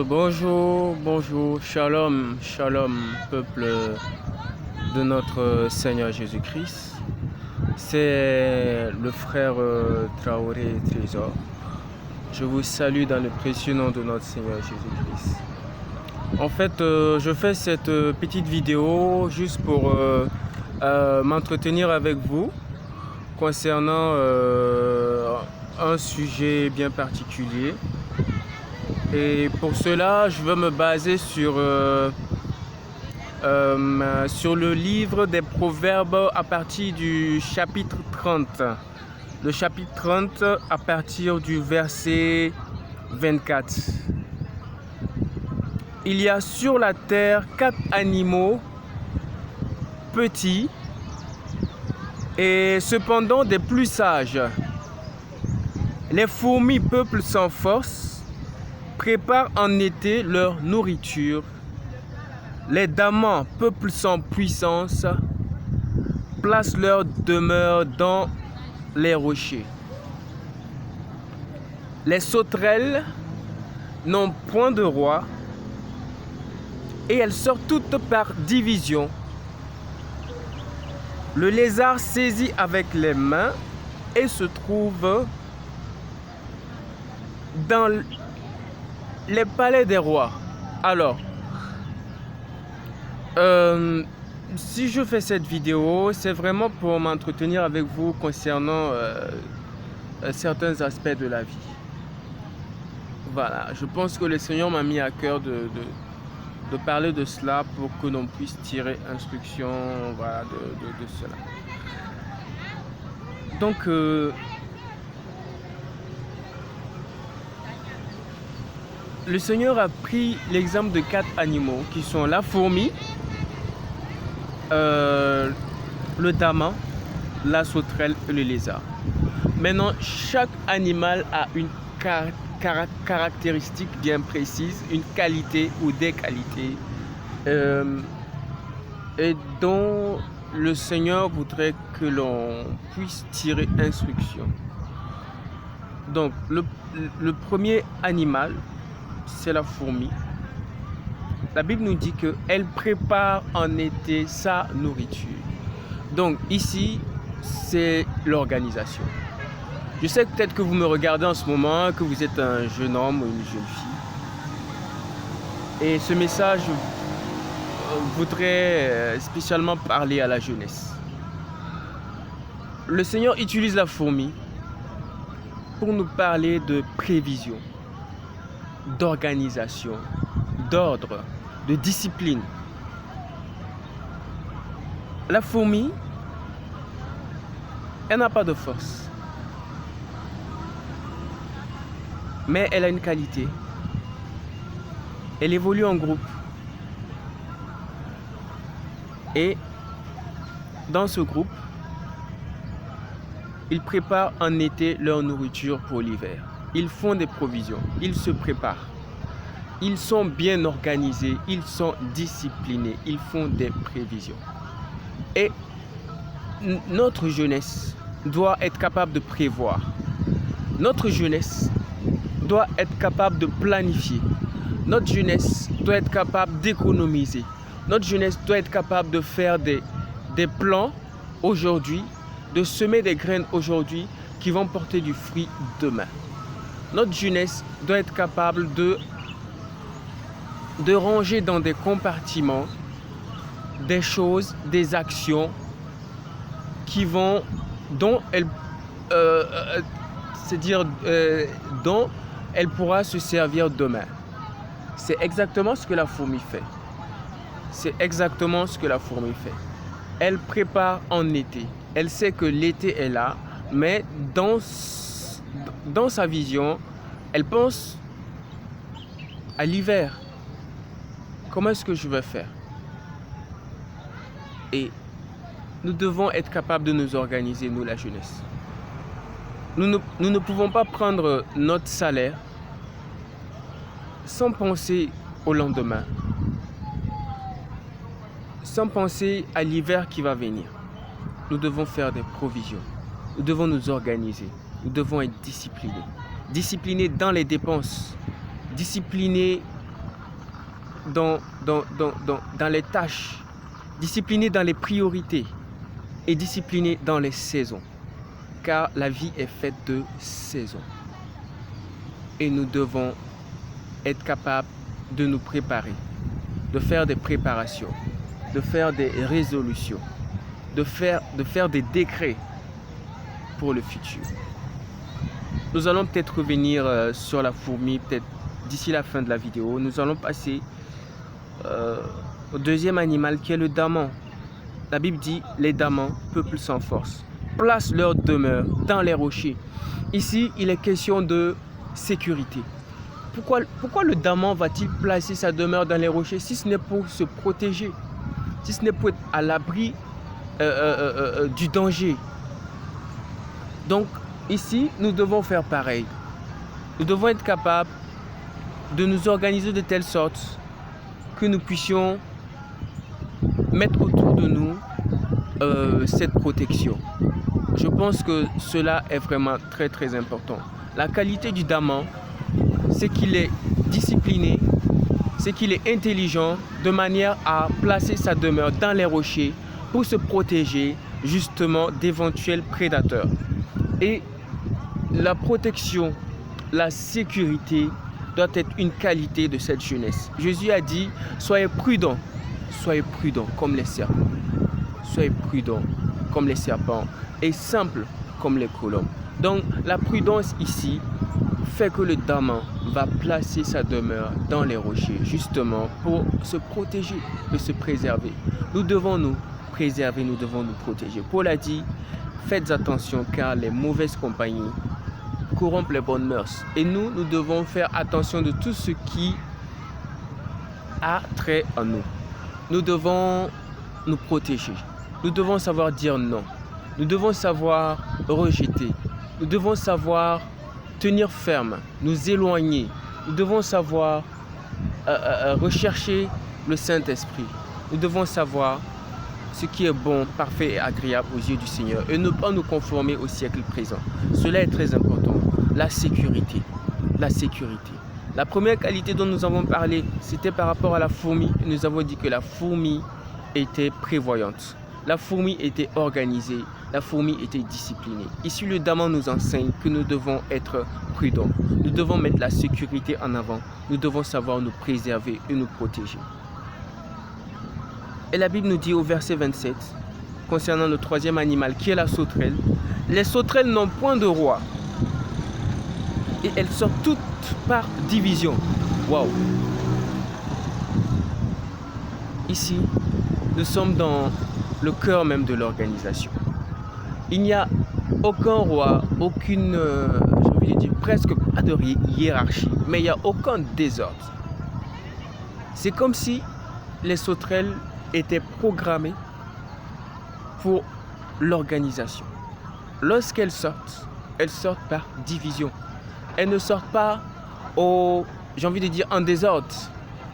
Bonjour, shalom, peuple de notre Seigneur Jésus-Christ. C'est le frère Traoré Trésor. Je vous salue dans le précieux nom de notre Seigneur Jésus-Christ. En fait, je fais cette petite vidéo juste pour m'entretenir avec vous concernant un sujet bien particulier. Et pour cela, je veux me baser sur le livre des Proverbes à partir du chapitre 30. Le chapitre 30 à partir du verset 24. Il y a sur la terre 4 animaux petits et cependant des plus sages. Les fourmis peuplent sans force, préparent en été leur nourriture. Les damans peuplent sans puissance, placent leur demeure dans les rochers. Les sauterelles n'ont point de roi, et elles sortent toutes par division. Le lézard saisit avec les mains et se trouve dans les palais des rois. Alors, si je fais cette vidéo, c'est vraiment pour m'entretenir avec vous concernant certains aspects de la vie. Voilà, je pense que le Seigneur m'a mis à cœur de parler de cela pour que l'on puisse tirer instruction, voilà, de cela. Donc, le Seigneur a pris l'exemple de 4 animaux qui sont la fourmi, le daman, la sauterelle et le lézard. Maintenant, chaque animal a une caractéristique bien précise, une qualité ou des qualités et dont le Seigneur voudrait que l'on puisse tirer instruction. Donc, le premier animal, c'est la fourmi. La Bible nous dit qu'elle prépare en été sa nourriture. Donc ici, c'est l'organisation. Je sais peut-être que vous me regardez en ce moment, que vous êtes un jeune homme ou une jeune fille. Et ce message voudrait spécialement parler à la jeunesse. Le Seigneur utilise la fourmi pour nous parler de prévision, d'organisation, d'ordre, de discipline. La fourmi, elle n'a pas de force, mais elle a une qualité. Elle évolue en groupe. Et dans ce groupe, ils préparent en été leur nourriture pour l'hiver. Ils font des provisions, ils se préparent. Ils sont bien organisés, ils sont disciplinés, ils font des prévisions. Et notre jeunesse doit être capable de prévoir. Notre jeunesse doit être capable de planifier. Notre jeunesse doit être capable d'économiser. Notre jeunesse doit être capable de faire des plans aujourd'hui, de semer des graines aujourd'hui qui vont porter du fruit demain. Notre jeunesse doit être capable de ranger dans des compartiments des choses, des actions dont elle pourra se servir demain. C'est exactement ce que la fourmi fait. C'est exactement ce que la fourmi fait. Elle prépare en été. Elle sait que l'été est là, mais dans sa vision, elle pense à l'hiver. Comment est-ce que je vais faire? Et nous devons être capables de nous organiser, nous, la jeunesse. Nous ne pouvons pas prendre notre salaire sans penser au lendemain, sans penser à l'hiver qui va venir. Nous devons faire des provisions. Nous devons nous organiser. Nous devons être disciplinés. Disciplinés dans les dépenses, discipliné dans les tâches, discipliné dans les priorités et discipliné dans les saisons. Car la vie est faite de saisons. Et nous devons être capables de nous préparer, de faire des préparations, de faire des résolutions, de faire des décrets pour le futur. Nous allons peut-être revenir sur la fourmi, peut-être d'ici la fin de la vidéo. Nous allons passer au deuxième animal qui est le daman. La Bible dit, les damans, peuple sans force, placent leur demeure dans les rochers. Ici, il est question de sécurité. Pourquoi le daman va-t-il placer sa demeure dans les rochers si ce n'est pour se protéger, si ce n'est pour être à l'abri du danger? Donc, ici, nous devons faire pareil. Nous devons être capables de nous organiser de telle sorte que nous puissions mettre autour de nous cette protection. Je pense que cela est vraiment très très important. La qualité du daman, c'est qu'il est discipliné, c'est qu'il est intelligent de manière à placer sa demeure dans les rochers pour se protéger justement d'éventuels prédateurs. Et la protection, la sécurité doit être une qualité de cette jeunesse. Jésus a dit, soyez prudents comme les serpents. Soyez prudents comme les serpents et simples comme les colombes. Donc la prudence ici fait que le daman va placer sa demeure dans les rochers justement pour se protéger et se préserver. Nous devons nous préserver, nous devons nous protéger. Paul a dit, faites attention car les mauvaises compagnies corrompent les bonnes mœurs. Et nous devons faire attention de tout ce qui a trait à nous. Nous devons nous protéger. Nous devons savoir dire non. Nous devons savoir rejeter. Nous devons savoir tenir ferme, nous éloigner. Nous devons savoir rechercher le Saint-Esprit. Nous devons savoir ce qui est bon, parfait et agréable aux yeux du Seigneur et ne pas nous conformer au siècle présent. Cela est très important. La sécurité. La sécurité. La première qualité dont nous avons parlé, c'était par rapport à la fourmi. Nous avons dit que la fourmi était prévoyante. La fourmi était organisée. La fourmi était disciplinée. Ici, le daman nous enseigne que nous devons être prudents. Nous devons mettre la sécurité en avant. Nous devons savoir nous préserver et nous protéger. Et la Bible nous dit au verset 27, concernant le troisième animal qui est la sauterelle, les sauterelles n'ont point de roi. Et elles sortent toutes par division. Waouh! Ici, nous sommes dans le cœur même de l'organisation. Il n'y a aucun roi, aucune, j'ai envie de dire, presque pas de hiérarchie, mais il n'y a aucun désordre. C'est comme si les sauterelles étaient programmées pour l'organisation. Lorsqu'elles sortent par division. Elles ne sortent pas j'ai envie de dire, en désordre.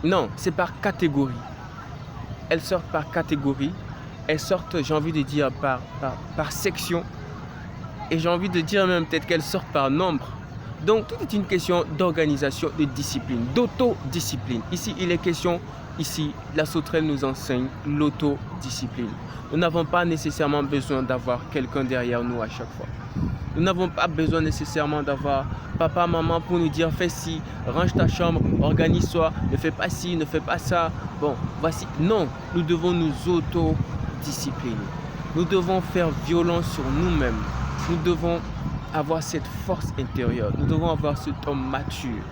Non, c'est par catégorie. Elles sortent par catégorie. Elles sortent, j'ai envie de dire, par section. Et j'ai envie de dire même peut-être qu'elles sortent par nombre. Donc, tout est une question d'organisation, de discipline, d'autodiscipline. Ici, il est question, la sauterelle nous enseigne l'autodiscipline. Nous n'avons pas nécessairement besoin d'avoir quelqu'un derrière nous à chaque fois. Nous n'avons pas besoin nécessairement d'avoir papa, maman pour nous dire fais ci, range ta chambre, organise-toi, ne fais pas ci, ne fais pas ça. Bon, voici. Non, nous devons nous autodiscipliner. Nous devons faire violence sur nous-mêmes. Nous devons avoir cette force intérieure. Nous devons avoir cet homme mature.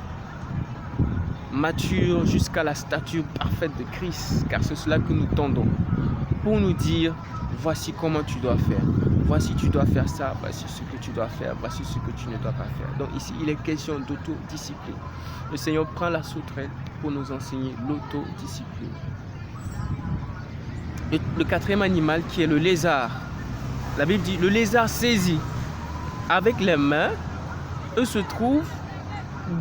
Mature jusqu'à la stature parfaite de Christ, car c'est cela que nous tendons. Pour nous dire, voici comment tu dois faire. Voici tu dois faire ça, voici ce que tu dois faire, voici ce que tu ne dois pas faire. Donc ici, il est question d'autodiscipline. Le Seigneur prend la sauterelle pour nous enseigner l'autodiscipline. Le quatrième animal qui est le lézard. La Bible dit, le lézard saisit avec les mains, eux se trouvent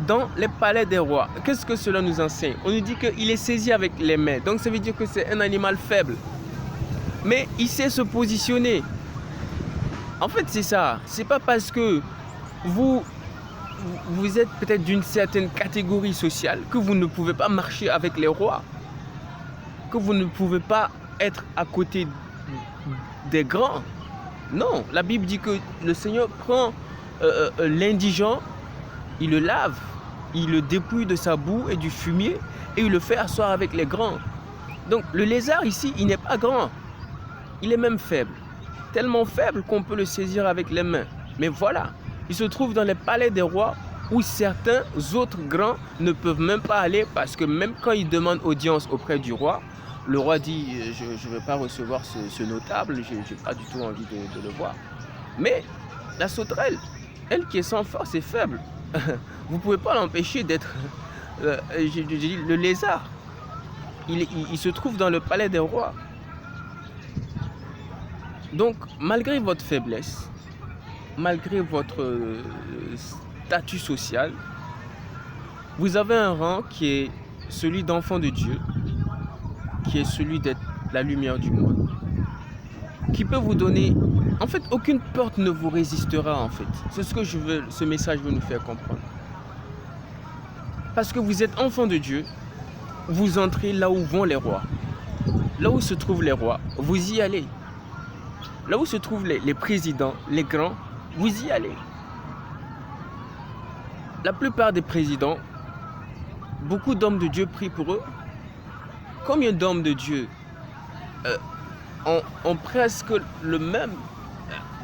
dans les palais des rois. Qu'est-ce que cela nous enseigne? On nous dit qu'il est saisi avec les mains. Donc ça veut dire que c'est un animal faible. Mais il sait se positionner. En fait, c'est ça. C'est pas parce que vous vous êtes peut-être d'une certaine catégorie sociale, que vous ne pouvez pas marcher avec les rois, que vous ne pouvez pas être à côté des grands. Non, la Bible dit que le Seigneur prend l'indigent, il le lave, il le dépouille de sa boue et du fumier et il le fait asseoir avec les grands. Donc le lézard ici, il n'est pas grand, il est même faible. Tellement faible qu'on peut le saisir avec les mains. Mais voilà, il se trouve dans les palais des rois où certains autres grands ne peuvent même pas aller parce que même quand ils demandent audience auprès du roi, le roi dit « je ne veux pas recevoir ce notable, je n'ai pas du tout envie de le voir ». Mais la sauterelle, elle qui est sans force et faible, vous ne pouvez pas l'empêcher d'être le lézard. Il se trouve dans le palais des rois. Donc, malgré votre faiblesse, malgré votre statut social, vous avez un rang qui est celui d'enfant de Dieu, qui est celui d'être la lumière du monde, qui peut vous donner... En fait, aucune porte ne vous résistera, en fait. C'est ce que ce message veut nous faire comprendre. Parce que vous êtes enfant de Dieu, vous entrez là où vont les rois. Là où se trouvent les rois, vous y allez. Là où se trouvent les présidents, les grands, vous y allez. La plupart des présidents, beaucoup d'hommes de Dieu prient pour eux. Combien d'hommes de Dieu ont presque le même...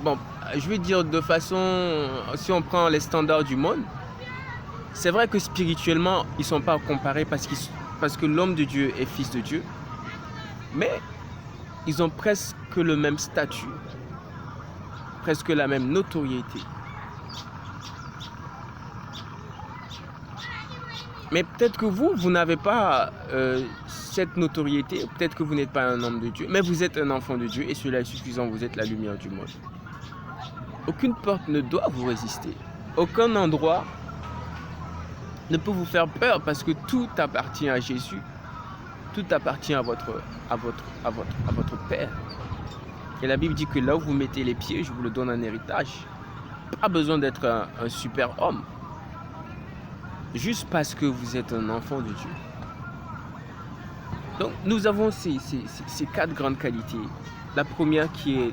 Bon, je vais dire de façon... Si on prend les standards du monde, c'est vrai que spirituellement, ils ne sont pas comparés parce que l'homme de Dieu est fils de Dieu. Mais ils ont presque le même statut, presque la même notoriété. Mais peut-être que vous n'avez pas cette notoriété, peut-être que vous n'êtes pas un homme de Dieu, mais vous êtes un enfant de Dieu et cela est suffisant, vous êtes la lumière du monde. Aucune porte ne doit vous résister, aucun endroit ne peut vous faire peur parce que tout appartient à Jésus, tout appartient à votre Père. Et la Bible dit que là où vous mettez les pieds, je vous le donne en héritage. Pas besoin d'être un super homme. Juste parce que vous êtes un enfant de Dieu. Donc nous avons ces 4 grandes qualités. La première qui est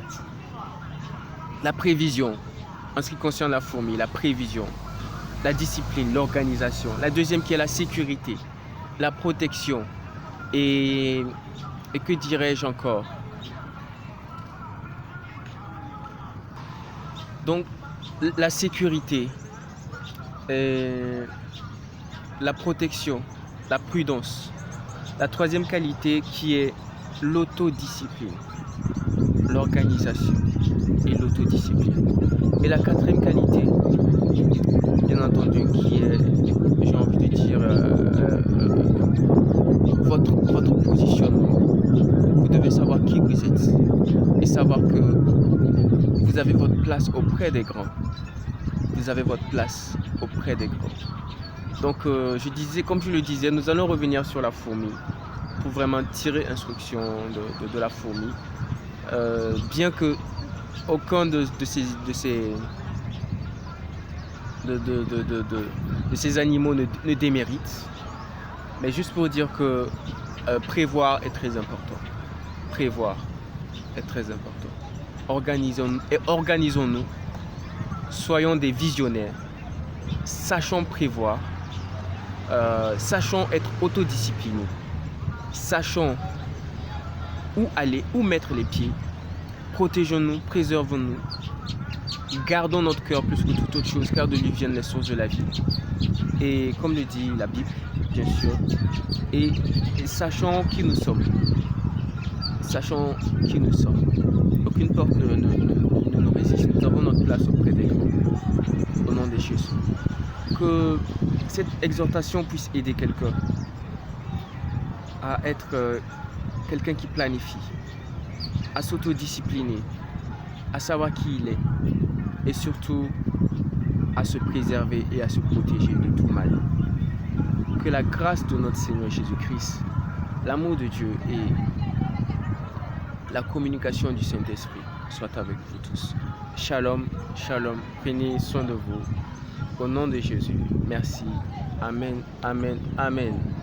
la prévision. En ce qui concerne la fourmi, la prévision. La discipline, l'organisation. La deuxième qui est la sécurité. La protection. Et que dirais-je encore? Donc, la sécurité, la protection, la prudence. La troisième qualité qui est l'autodiscipline, l'organisation et l'autodiscipline. Et la quatrième qualité, bien entendu, qui est, j'ai envie de dire, votre positionnement. Vous devez savoir qui vous êtes et savoir que vous avez votre place auprès des grands. Vous avez votre place auprès des grands. Donc, comme je le disais, nous allons revenir sur la fourmi pour vraiment tirer instruction de la fourmi. Bien que aucun de ces animaux ne démérite. Mais juste pour dire que prévoir est très important. Prévoir est très important. Organisons-nous. Soyons des visionnaires. Sachons prévoir. Sachons être autodisciplinés. Sachons où aller, où mettre les pieds. Protégeons-nous, préservons-nous. Gardons notre cœur plus que toute autre chose, car de lui viennent les sources de la vie. Et comme le dit la Bible, bien sûr, et sachons qui nous sommes. Sachons qui nous sommes. Aucune porte ne nous résiste. Nous avons notre place auprès des grands. Au nom de Jésus. Que cette exhortation puisse aider quelqu'un à être quelqu'un qui planifie, à s'autodiscipliner, à savoir qui il est et surtout à se préserver et à se protéger de tout mal. Que la grâce de notre Seigneur Jésus-Christ, l'amour de Dieu et la communication du Saint-Esprit soient avec vous tous. Shalom, shalom, prenez soin de vous Au nom de Jésus. Merci. Amen, amen, amen.